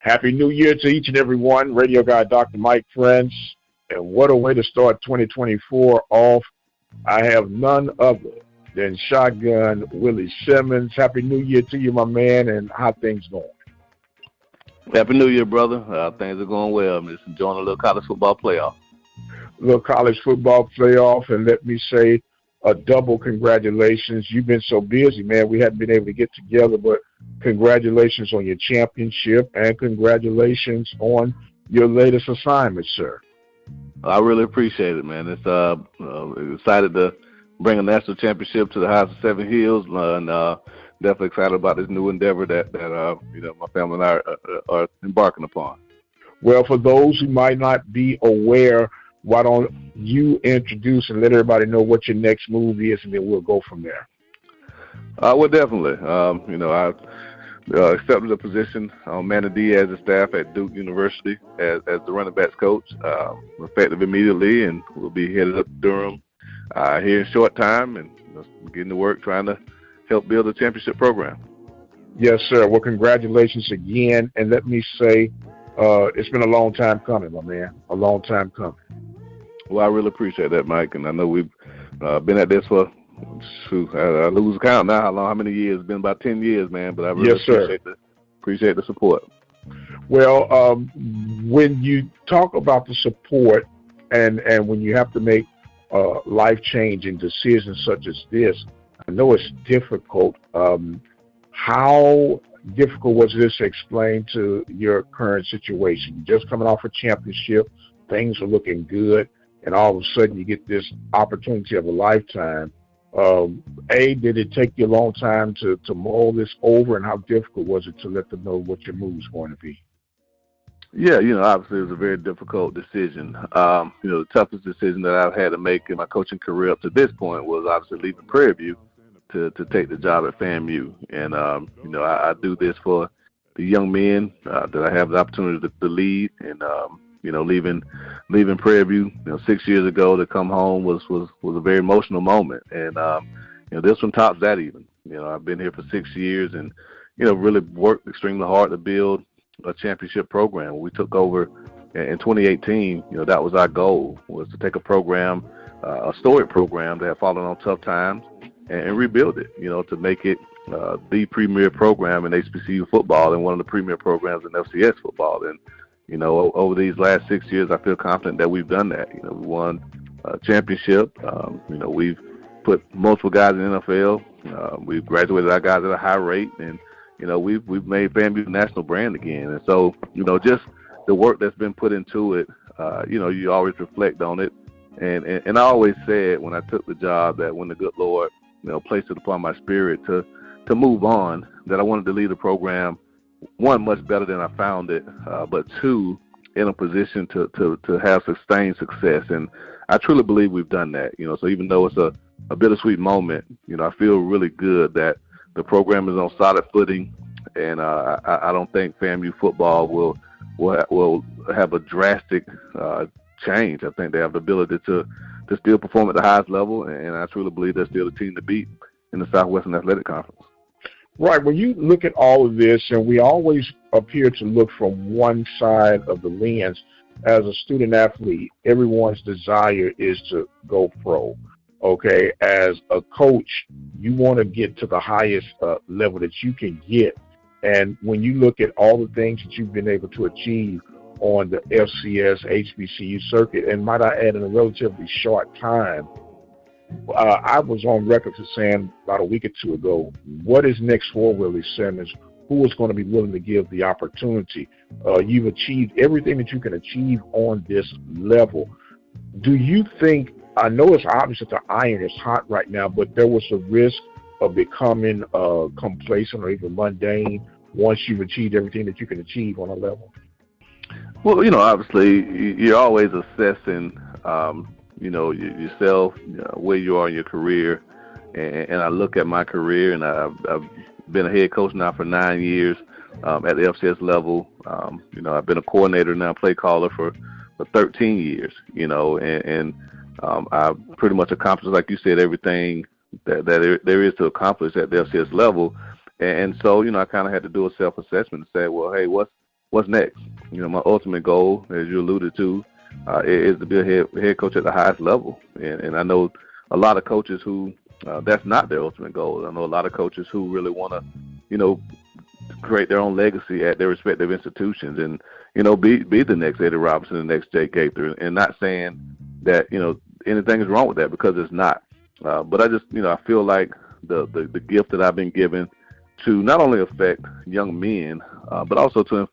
Happy New Year to each and every one. Radio guy Dr. Mike Prince. And what a way to start 2024 off. I have none other than Shotgun Willie Simmons. Happy New Year to you, my man, and how things going? Happy New Year, brother. Things are going well. I'm just enjoying a little college football playoff. Little college football playoff, and let me say a double congratulations. You've been so busy, man. We haven't been able to get together, but congratulations on your championship and congratulations on your latest assignment, sir. I really appreciate it, man. It's excited to bring a national championship to the House of Seven Hills, and definitely excited about this new endeavor that my family and I are embarking upon. Well, for those who might not be aware, why don't you introduce and let everybody know what your next move is, and then we'll go from there. Well, definitely. I accepted a position on Manny Diaz's staff at Duke University as the running backs coach, effective immediately, and we'll be headed up to Durham here in a short time and getting to work trying to help build a championship program. Yes, sir. Well, congratulations again, and let me say it's been a long time coming, my man, a long time coming. Well, I really appreciate that, Mike, and I know we've been at this for, I lose count now how many years. It's been about 10 years, man, but I really appreciate the support. Well, when you talk about the support and when you have to make life-changing decisions such as this, I know it's difficult. How difficult was this to explain to your current situation? Just coming off a championship, things are looking good, and all of a sudden you get this opportunity of a lifetime. Did it take you a long time to mull this over, and how difficult was it to let them know what your move was going to be? Yeah, obviously it was a very difficult decision. The toughest decision that I've had to make in my coaching career up to this point was obviously leaving Prairie View to take the job at FAMU. And, I do this for the young men that I have the opportunity to lead. And, leaving Prairie View, 6 years ago to come home was a very emotional moment. And, this one tops that even. I've been here for 6 years and, really worked extremely hard to build a championship program. When we took over in 2018, that was our goal, was to take a program, a storied program that had fallen on tough times and rebuild it, to make it the premier program in HBCU football and one of the premier programs in FCS football. And, over these last 6 years, I feel confident that we've done that. We won a championship. We've put multiple guys in the NFL. We've graduated our guys at a high rate, and we've made FAMU a national brand again. And so, just the work that's been put into it, you always reflect on it. And I always said when I took the job that when the good Lord, placed it upon my spirit to move on, that I wanted to lead a program, one, much better than I found it, but two, in a position to have sustained success. And I truly believe we've done that. So even though it's a bittersweet moment, I feel really good that the program is on solid footing, and I don't think FAMU football will have a drastic change. I think they have the ability to still perform at the highest level, and I truly believe they're still the team to beat in the Southwestern Athletic Conference. Right. When you look at all of this, and we always appear to look from one side of the lens, as a student athlete, everyone's desire is to go pro. Okay, as a coach, you want to get to the highest level that you can get. And when you look at all the things that you've been able to achieve on the FCS HBCU circuit, and might I add, in a relatively short time, I was on record for saying about a week or two ago, what is next for Willie Simmons? Who is going to be willing to give the opportunity? You've achieved everything that you can achieve on this level. Do you think, I know it's obvious that the iron is hot right now, but there was a risk of becoming complacent or even mundane once you've achieved everything that you can achieve on a level? Well, obviously you're always assessing, yourself, where you are in your career. And I look at my career, and I've been a head coach now for 9 years at the FCS level. I've been a coordinator now, play caller for 13 years, and I've pretty much accomplished, like you said, everything that there is to accomplish at the FCS level. And so, I kind of had to do a self-assessment and say, well, hey, what's what's next. My ultimate goal, as you alluded to, is to be a head coach at the highest level. And I know a lot of coaches who that's not their ultimate goal. I know a lot of coaches who really want to, create their own legacy at their respective institutions and, be the next Eddie Robinson, the next Jay Gaither, and not saying that, anything is wrong with that, because it's not. But I just, I feel like the gift that I've been given to not only affect young men, but also to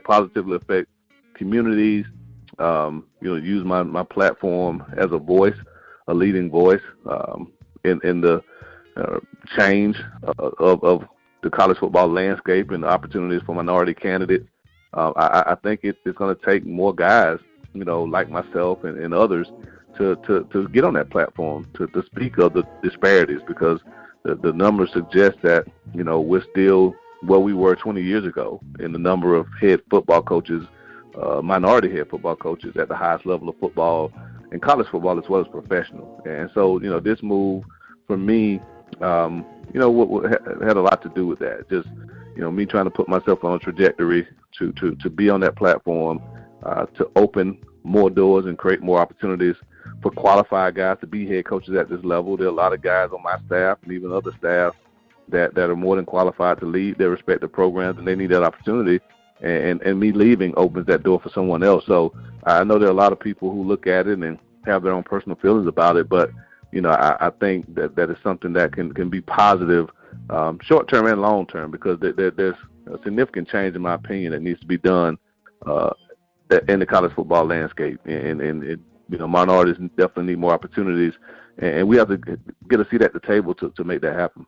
positively affect communities, use my platform as a voice, a leading voice in the change of the college football landscape and the opportunities for minority candidates. I think it's going to take more guys, like myself and others to get on that platform, to speak of the disparities, because the numbers suggest that, we're still where we were 20 years ago in the number of head football coaches, minority head football coaches at the highest level of football and college football as well as professional. And so, this move for me, had a lot to do with that. Just, me trying to put myself on a trajectory to be on that platform, to open more doors and create more opportunities for qualified guys to be head coaches at this level. There are a lot of guys on my staff and even other staff that are more than qualified to lead their respective programs, and they need that opportunity. And me leaving opens that door for someone else. So I know there are a lot of people who look at it and have their own personal feelings about it, but I think that is something that can be positive, short term and long term, because there's a significant change, in my opinion, that needs to be done in the college football landscape, and minorities definitely need more opportunities, and we have to get a seat at the table to make that happen.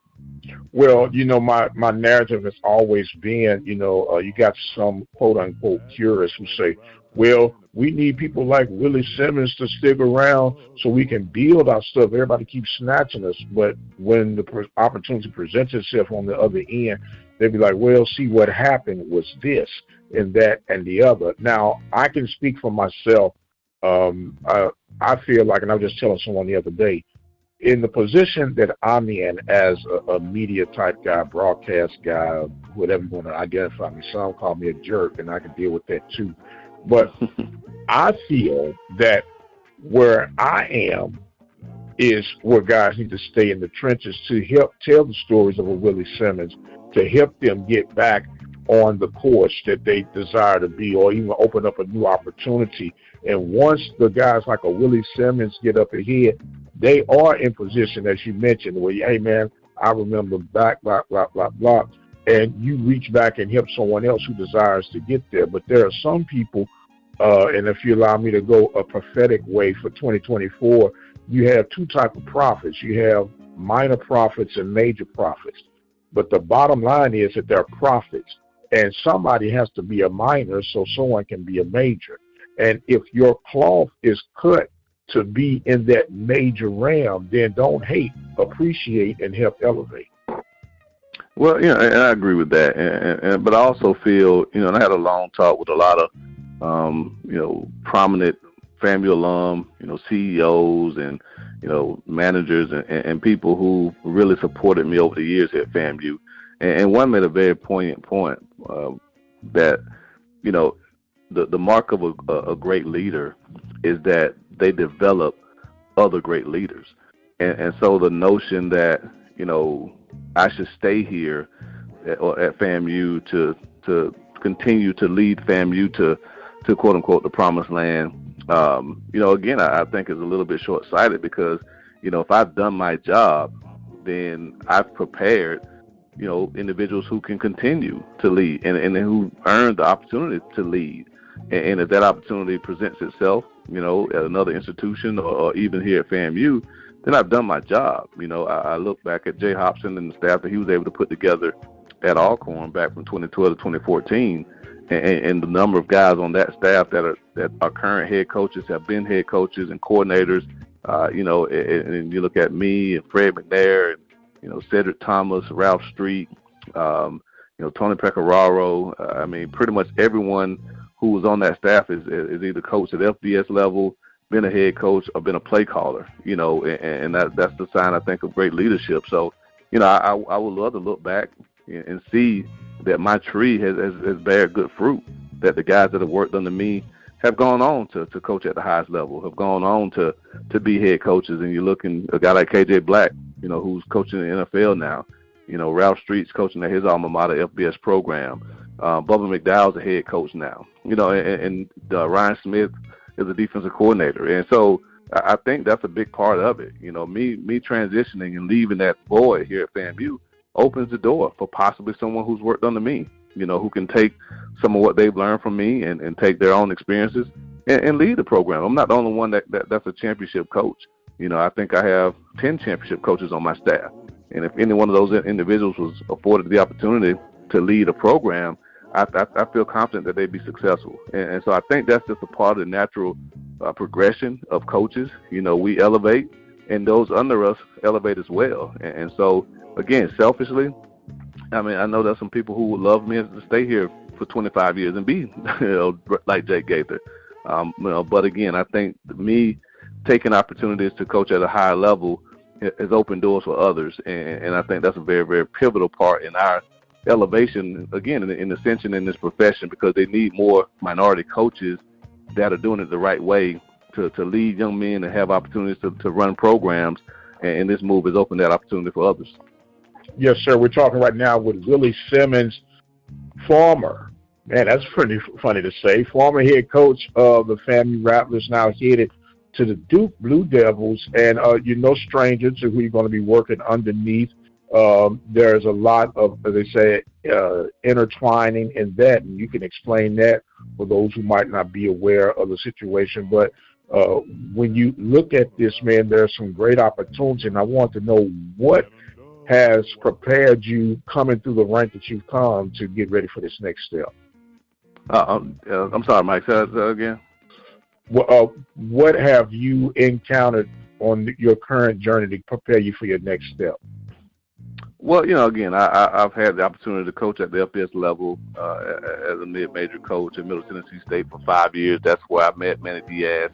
Well, my narrative has always been, you got some quote unquote purists who say, well, we need people like Willie Simmons to stick around so we can build our stuff. Everybody keeps snatching us, but when the opportunity presents itself on the other end, they'd be like, well, see, what happened was this and that and the other. Now, I can speak for myself. I feel like, and I was just telling someone the other day, in the position that I'm in as a media type guy, broadcast guy, whatever you want to identify me, some call me a jerk, and I can deal with that too. But I feel that where I am is where guys need to stay in the trenches to help tell the stories of a Willie Simmons, to help them get back on the course that they desire to be, or even open up a new opportunity. And once the guys like a Willie Simmons get up ahead, they are in position, as you mentioned, where, hey, man, I remember back, blah, blah, blah, blah, and you reach back and help someone else who desires to get there. But there are some people, and if you allow me to go a prophetic way for 2024, you have two types of prophets. You have minor prophets and major prophets. But the bottom line is that they're prophets, and somebody has to be a minor so someone can be a major. And if your cloth is cut to be in that major realm, then don't hate, appreciate, and help elevate. Well, and I agree with that. But I also feel, and I had a long talk with a lot of, prominent FAMU alum, CEOs and, managers and people who really supported me over the years at FAMU. And one made a very poignant point that, the mark of a great leader is that they develop other great leaders. And so the notion that, I should stay here at FAMU to continue to lead FAMU to quote unquote the promised land, again, I think is a little bit short-sighted, because, if I've done my job, then I've prepared, individuals who can continue to lead and who earn the opportunity to lead. And if that opportunity presents itself, at another institution or even here at FAMU, then I've done my job. I look back at Jay Hobson and the staff that he was able to put together at Alcorn back from 2012 to 2014, and the number of guys on that staff that are current head coaches, have been head coaches and coordinators. And you look at me and Fred McNair and Cedric Thomas, Ralph Street, Tony Pecoraro. Pretty much everyone who was on that staff is either coached at FBS level, been a head coach, or been a play caller, and that's the sign, I think, of great leadership. So, I would love to look back and see that my tree has bear good fruit, that the guys that have worked under me have gone on to coach at the highest level, have gone on to be head coaches. And you're looking a guy like KJ Black, who's coaching in the NFL now. Ralph Street's coaching at his alma mater FBS program. Bubba McDowell's a head coach now. And Ryan Smith is a defensive coordinator. And so I think that's a big part of it. Me transitioning and leaving that void here at FAMU opens the door for possibly someone who's worked under me, who can take some of what they've learned from me and take their own experiences and lead the program. I'm not the only one that's a championship coach. I think I have 10 championship coaches on my staff. And if any one of those individuals was afforded the opportunity to lead a program, I feel confident that they'd be successful. And so I think that's just a part of the natural progression of coaches. We elevate, and those under us elevate as well. And so, again, selfishly, I know there's some people who would love me to stay here for 25 years and be, like Jake Gaither. But again, I think me taking opportunities to coach at a higher level has opened doors for others, and I think that's a very, very pivotal part in our elevation, again, in ascension in this profession, because they need more minority coaches that are doing it the right way to lead young men and have opportunities to run programs, and this move has opened that opportunity for others. Yes, sir. We're talking right now with Willie Simmons, former, man, that's pretty funny to say, former head coach of the FAMU Rattlers, now headed to the Duke Blue Devils, and you're no stranger to who you're going to be working underneath. There's a lot of, as they say, intertwining in that, and you can explain that for those who might not be aware of the situation. But when you look at this, man, there's some great opportunity, and I want to know what has prepared you coming through the rank that you've come to get ready for this next step. I'm sorry, Mike, say that again. What have you encountered on your current journey to prepare you for your next step? Well, again, I've had the opportunity to coach at the FBS level as a mid-major coach at Middle Tennessee State for 5 years. That's where I met Manny Diaz.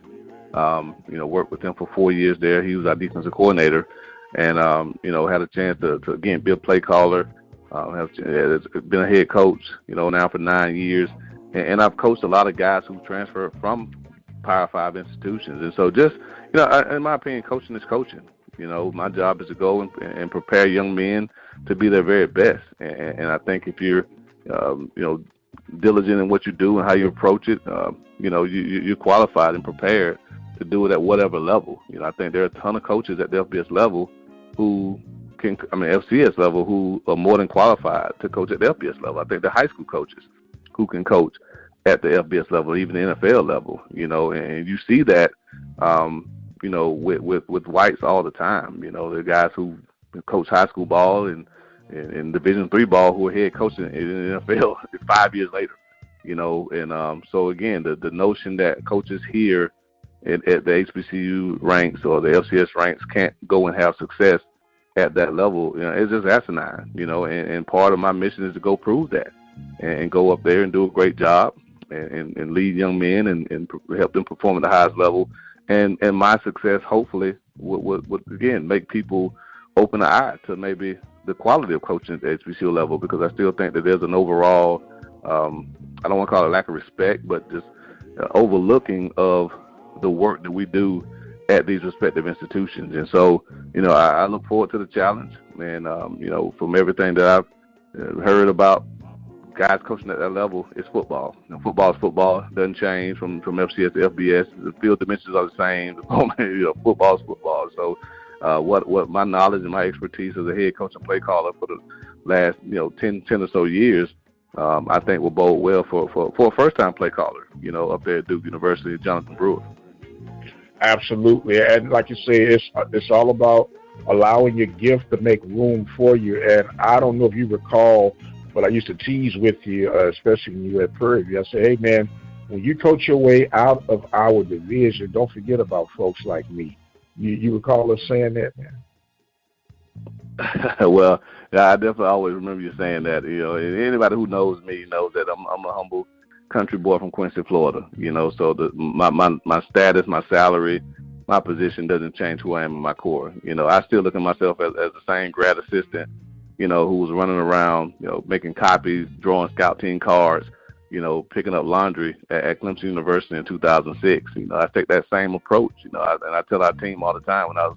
Worked with him for 4 years there. He was our defensive coordinator, and had a chance to again be a play caller. Have been a head coach, now for 9 years, and I've coached a lot of guys who transferred from Power 5 institutions. And so just, in my opinion, coaching is coaching. My job is to go and prepare young men to be their very best. And I think if you're, diligent in what you do and how you approach it, you're qualified and prepared to do it at whatever level. I think there are a ton of coaches at the FBS level FCS level who are more than qualified to coach at the FBS level. I think the high school coaches who can coach at the FBS level, even the NFL level, and you see that, with whites all the time. The guys who coach high school ball and Division III ball who are head coaching in the NFL 5 years later. So again, the notion that coaches here at the HBCU ranks or the FCS ranks can't go and have success at that level, it's just asinine. And part of my mission is to go prove that and go up there and do a great job and lead young men and help them perform at the highest level. And my success, hopefully, would again make people open the eye to maybe the quality of coaching at the HBCU level, because I still think that there's an overall, I don't want to call it lack of respect, but just overlooking of the work that we do at these respective institutions. And so, I look forward to the challenge. And, from everything that I've heard about guys coaching at that level, it's football. Football is football. It doesn't change from FCS to FBS. The field dimensions are the same. Football is football. So what my knowledge and my expertise as a head coach and play caller for the last 10 or so years, I think will bode well for a first-time play caller, up there at Duke University, Jonathan Brewer. Absolutely. And like you say, it's all about allowing your gift to make room for you. And I don't know if you recall, but I used to tease with you, especially when you were at Prairie View. I say, hey, man, when you coach your way out of our division, don't forget about folks like me. You recall us saying that, man? Well, yeah, I definitely always remember you saying that. Anybody who knows me knows that I'm a humble country boy from Quincy, Florida. So my status, my salary, my position doesn't change who I am in my core. I still look at myself as the same grad assistant who was running around, making copies, drawing scout team cards, picking up laundry at Clemson University in 2006. I take that same approach, and I tell our team all the time when I was,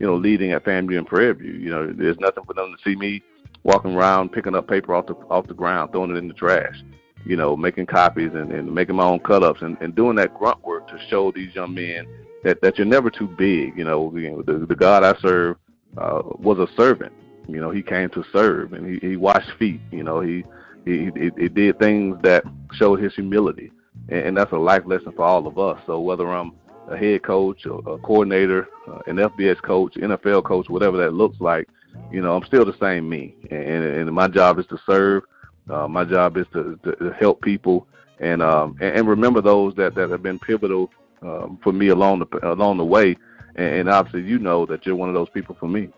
leading at FAMU and Prairie View, there's nothing for them to see me walking around, picking up paper off the ground, throwing it in the trash, making copies and making my own cut-ups and doing that grunt work to show these young men that you're never too big. The God I serve was a servant. He came to serve, and he washed feet. He did things that showed his humility, and that's a life lesson for all of us. So whether I'm a head coach, or a coordinator, an FBS coach, NFL coach, whatever that looks like, I'm still the same me, and my job is to serve. My job is to help people and remember those that have been pivotal for me along the way, and obviously that you're one of those people for me.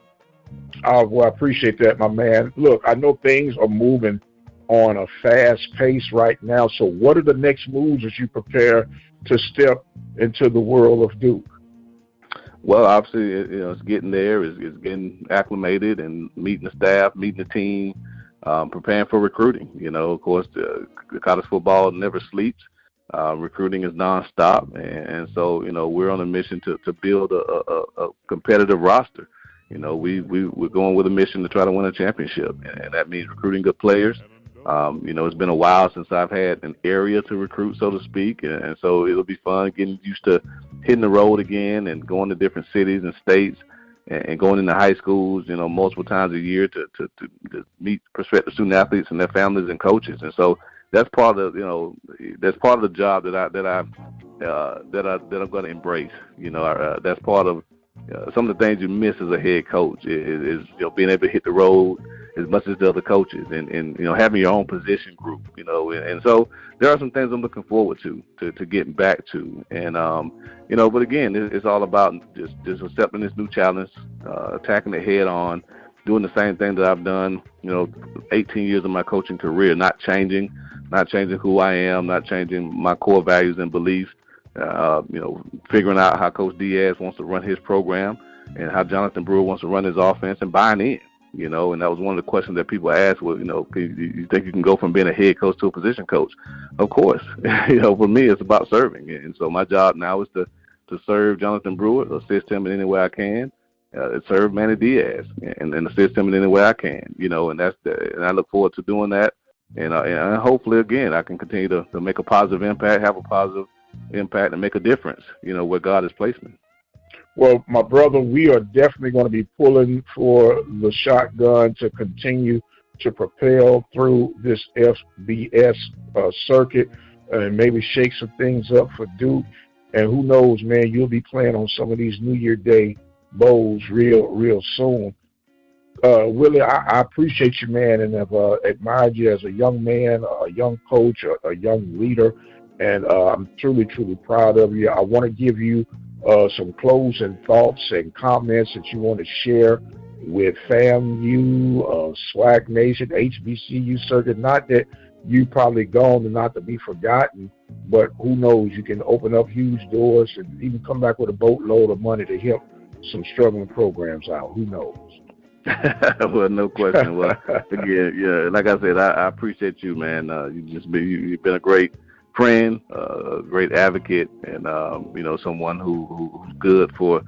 Well, I appreciate that, my man. Look, I know things are moving on a fast pace right now, so what are the next moves as you prepare to step into the world of Duke? Well, obviously, it's getting there, it's getting acclimated and meeting the staff, meeting the team, preparing for recruiting. Of course, the college football never sleeps. Recruiting is nonstop, and so we're on a mission to build a competitive roster. We're going with a mission to try to win a championship, and that means recruiting good players. It's been a while since I've had an area to recruit, so to speak, and so it'll be fun getting used to hitting the road again and going to different cities and states and going into high schools, multiple times a year to meet prospective student athletes and their families and coaches. And so that's part of the job that I'm going to embrace. That's part of some of the things you miss as a head coach is being able to hit the road as much as the other coaches and having your own position group, and so there are some things I'm looking forward to getting back to. And, but again, it's all about just accepting this new challenge, attacking it head on, doing the same thing that I've done, 18 years of my coaching career, not changing who I am, not changing my core values and beliefs, figuring out how Coach Diaz wants to run his program and how Jonathan Brewer wants to run his offense and buying in. And that was one of the questions that people asked, well, you think you can go from being a head coach to a position coach? Of course. For me, it's about serving. And so my job now is to serve Jonathan Brewer, assist him in any way I can, serve Manny Diaz, and assist him in any way I can, and and I look forward to doing that. And hopefully, again, I can continue to make a positive impact, have a positive impact, and make a difference, where God has placed me. Well, my brother, we are definitely going to be pulling for the shotgun to continue to propel through this FBS circuit and maybe shake some things up for Duke. And who knows, man, you'll be playing on some of these New Year Day bowls real soon. Willie, I appreciate you, man, and have admired you as a young man, a young coach, a young leader, and I'm truly proud of you. I want to give you some closing thoughts and comments that you want to share with FAMU, SWAC Nation, HBCU circuit. Not that you probably gone and not to be forgotten, but who knows, you can open up huge doors and even come back with a boatload of money to help some struggling programs out. Who knows? Well, no question. Well, again, yeah, like I said, I appreciate you, man. You've been a great friend, a great advocate, and someone who's good for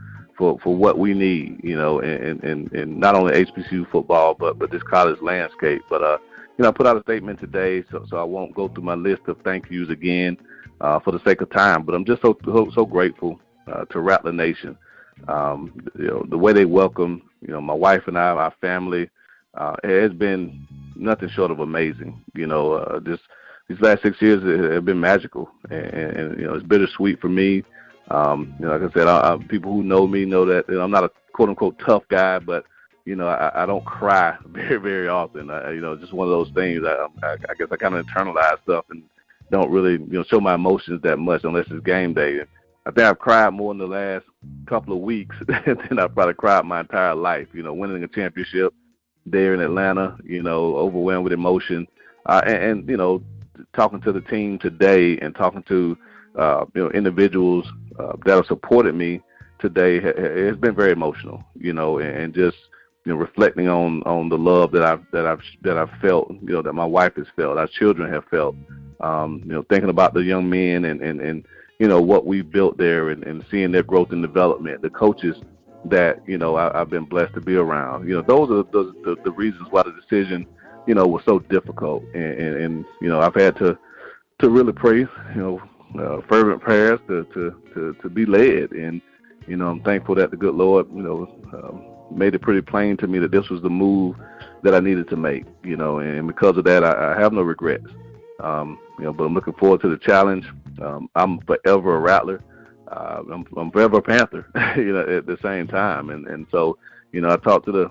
what we need, and not only HBCU football, but this college landscape. But I put out a statement today, so I won't go through my list of thank yous again for the sake of time. But I'm just so grateful to Rattler Nation. The way they welcome, my wife and I, our family, it has been nothing short of amazing. These last 6 years have been magical, and it's bittersweet for me. Like I said, people who know me know that I'm not a quote unquote tough guy, but I don't cry very, very often. Just one of those things. I guess I kind of internalize stuff and don't really show my emotions that much unless it's game day. I think I've cried more in the last couple of weeks than I've probably cried my entire life. Winning a championship there in Atlanta, overwhelmed with emotion, and talking to the team today and talking to individuals that have supported me today has been very emotional, and just reflecting on the love that I've felt, that my wife has felt, our children have felt, thinking about the young men and what we've built there and seeing their growth and development, the coaches that, I've been blessed to be around. Those are the reasons why the decision, was so difficult. And I've had to really pray, fervent prayers to be led. And, I'm thankful that the good Lord, made it pretty plain to me that this was the move that I needed to make, and because of that, I have no regrets. But I'm looking forward to the challenge. I'm forever a Rattler. I'm forever a Panther, at the same time. And so, I talked to the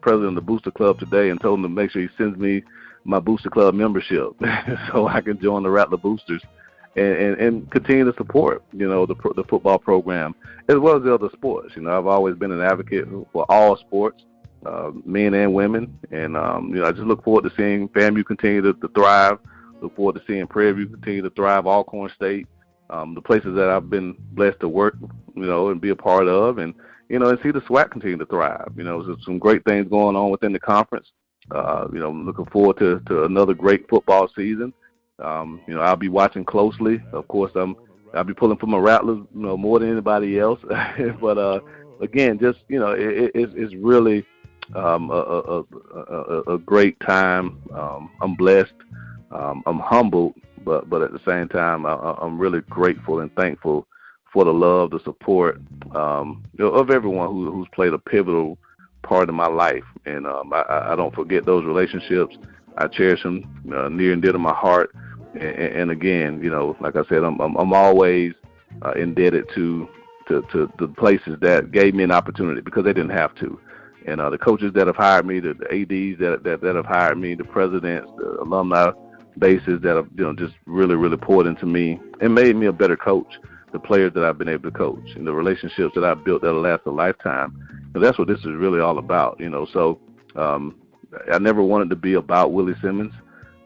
president of the Booster Club today and told him to make sure he sends me my Booster Club membership so I can join the Rattler Boosters and continue to support, the football program as well as the other sports. I've always been an advocate for all sports, men and women. And, I just look forward to seeing FAMU continue to thrive. Look forward to seeing Prairie View continue to thrive, Alcorn State, the places that I've been blessed to work, and be a part of, and see the SWAC continue to thrive. There's some great things going on within the conference. I'm looking forward to another great football season. I'll be watching closely. Of course, I'll be pulling for my Rattlers, more than anybody else. But again, just it's really a great time. I'm blessed. I'm humbled, but at the same time, I'm really grateful and thankful for the love, the support of everyone who's played a pivotal part of my life. And I don't forget those relationships. I cherish them near and dear to my heart. And again, like I said, I'm always indebted to the places that gave me an opportunity because they didn't have to. And the coaches that have hired me, the ADs that have hired me, the presidents, the alumni bases that have just really poured into me and made me a better coach. The players that I've been able to coach and the relationships that I've built that'll last a lifetime. And that's what this is really all about. So I never wanted to be about Willie Simmons.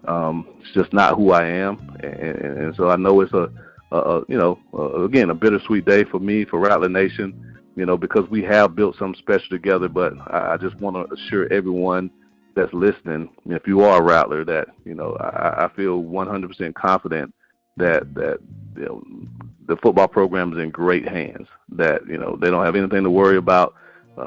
It's just not who I am, and so I know it's again a bittersweet day for me, for Rattler Nation, because we have built something special together. But I just want to assure everyone that's listening, if you are a Rattler, that I feel 100% confident that the football program is in great hands. That they don't have anything to worry about.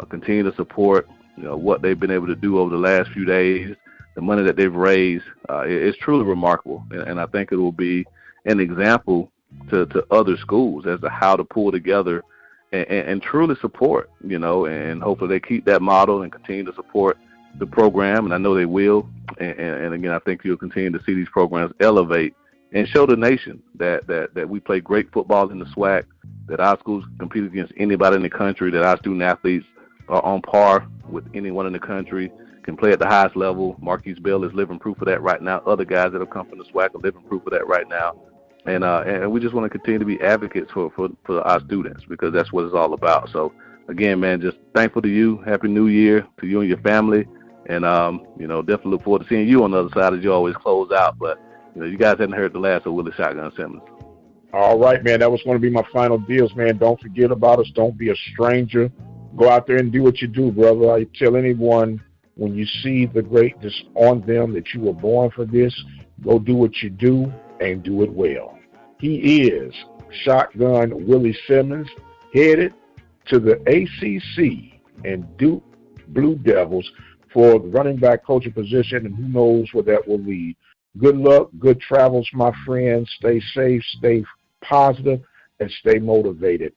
Continue to support what they've been able to do over the last few days. The money that they've raised is truly remarkable, and I think it will be an example to other schools as to how to pull together and truly support, and hopefully they keep that model and continue to support the program, and I know they will. And again, I think you'll continue to see these programs elevate and show the nation that we play great football in the SWAC, that our schools compete against anybody in the country, that our student athletes are on par with anyone in the country, can play at the highest level. Marquise Bell is living proof of that right now. Other guys that have come from the SWAC are living proof of that right now. And we just want to continue to be advocates for our students because that's what it's all about. So, again, man, just thankful to you. Happy New Year to you and your family. And, definitely look forward to seeing you on the other side as you always close out. But, you guys hadn't heard the last of Willie Shotgun Simmons. All right, man. That was going to be my final deals, man. Don't forget about us. Don't be a stranger. Go out there and do what you do, brother. I tell anyone, when you see the greatness on them that you were born for this, go do what you do and do it well. He is Shotgun Willie Simmons, headed to the ACC and Duke Blue Devils for the running back coaching position, and who knows where that will lead. Good luck, good travels, my friends. Stay safe, stay positive, and stay motivated.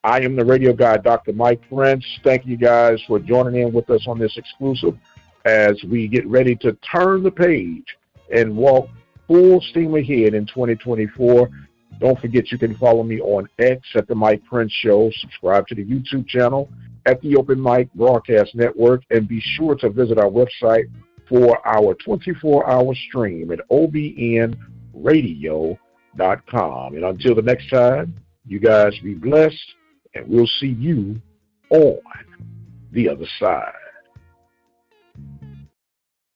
I am the radio guy, Dr. Mike Prince. Thank you guys for joining in with us on this exclusive as we get ready to turn the page and walk full steam ahead in 2024. Don't forget you can follow me on X at The Mike Prince Show. Subscribe to the YouTube channel at the Open Mic Broadcast Network, and be sure to visit our website for our 24-hour stream at obnradio.com. And until the next time, you guys be blessed, and we'll see you on the other side.